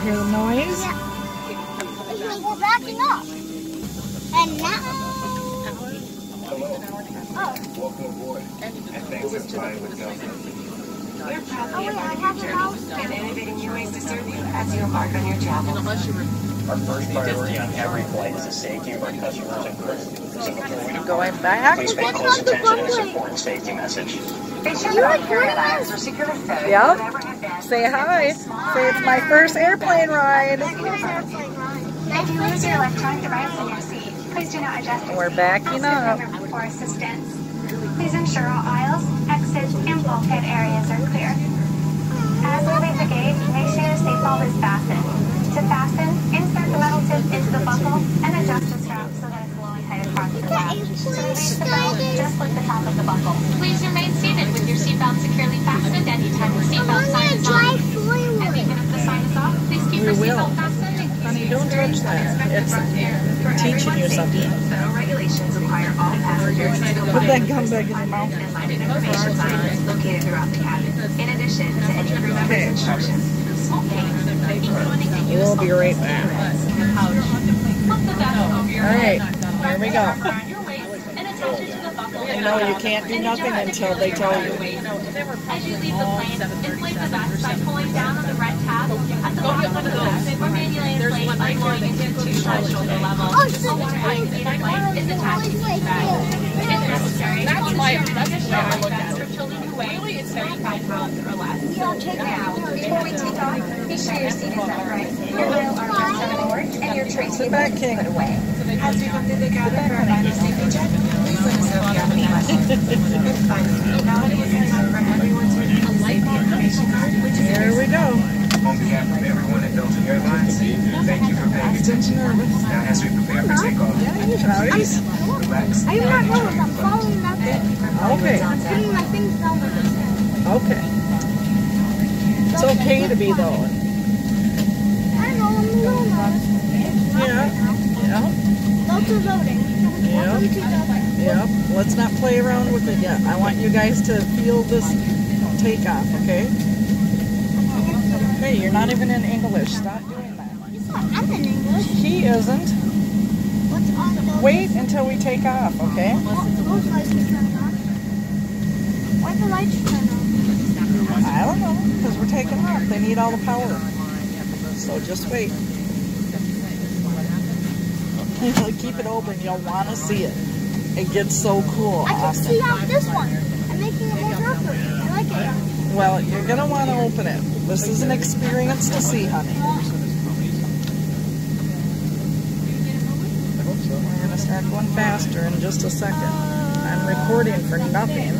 hear the noise? Yeah. It's like we're backing up. And now... Oh. Welcome aboard. And thanks for flying with Delta. We're proud to be a part of your journey and innovating new ways to serve you as you embark on your travel. Our first priority on every flight is the safety of our customers and crew. So before we depart, Going back? please pay close attention to this important safety message. Make sure that your airlines are secure with food. Yep. Say hi. Say it's my first airplane ride. If you lose your electronic device in your seat, please do not adjust your We're seat. backing up. For assistance. Please ensure all aisles, exits, and bulkhead areas are clear. As we leave the gate, make sure your seatbelt is fastened. To fasten, insert the metal tip into the buckle and adjust the strap so that it's low and tight across the back. To release the belt, just lift the top of the buckle. Please remain seated with your seatbelt securely fastened anytime the seatbelt sign is on. And even if the sign is off, please keep your seatbelt fastened. Honey, don't touch that. It's teaching you something. Federal regulations require all passengers to Put that gum back in your mouth. and lighted information signs located throughout the cabin. In addition to any crew members' instructions, smoking, We'll be right back. Alright, here we go. You know you can't do nothing until they tell you. As you leave the plane, inflate the vest by pulling down on the red tab at the bottom of the vest, or manually inflate by blowing into tube at shoulder level. A water-activated light is attached to each bag. If necessary, you can share an additional life vest for children who weigh 35 pounds or less. Now, before we take off, be sure your seat is upright, your aisle armrests are forward, and your tray Sit table back, is King. put away. As we go through the cabin for a final safety check, please let us know if you have any questions. Finally, nowadays it's time for everyone to receive a safety information card, which is Here we go. On behalf of everyone at Delta Airlines, thank you for paying attention. Now, as we prepare for takeoff, relax. I'm not nervous, I'm following nothing. Okay. I'm putting my things down with this. Okay. It's okay to be though. I know, I'm a little nervous. Yeah. Yeah. Delta loading. Yep. Yep. Let's not play around with it yet. I want you guys to feel this takeoff, okay? Hey, you're not even in English. Stop doing that. I'm in English. He isn't. What's on the... Wait until we take off, okay? Those lights are turned on. Why'd the lights turn on? I don't know, because we're taking off. They need all the power. So just wait. Keep it open. You'll want to see it. It gets so cool. I can Awesome. see out this one. I'm making it more darker. I like it. Well, you're going to want to open it. This is an experience to see, honey. We're going to start going faster in just a second. I'm recording for nothing.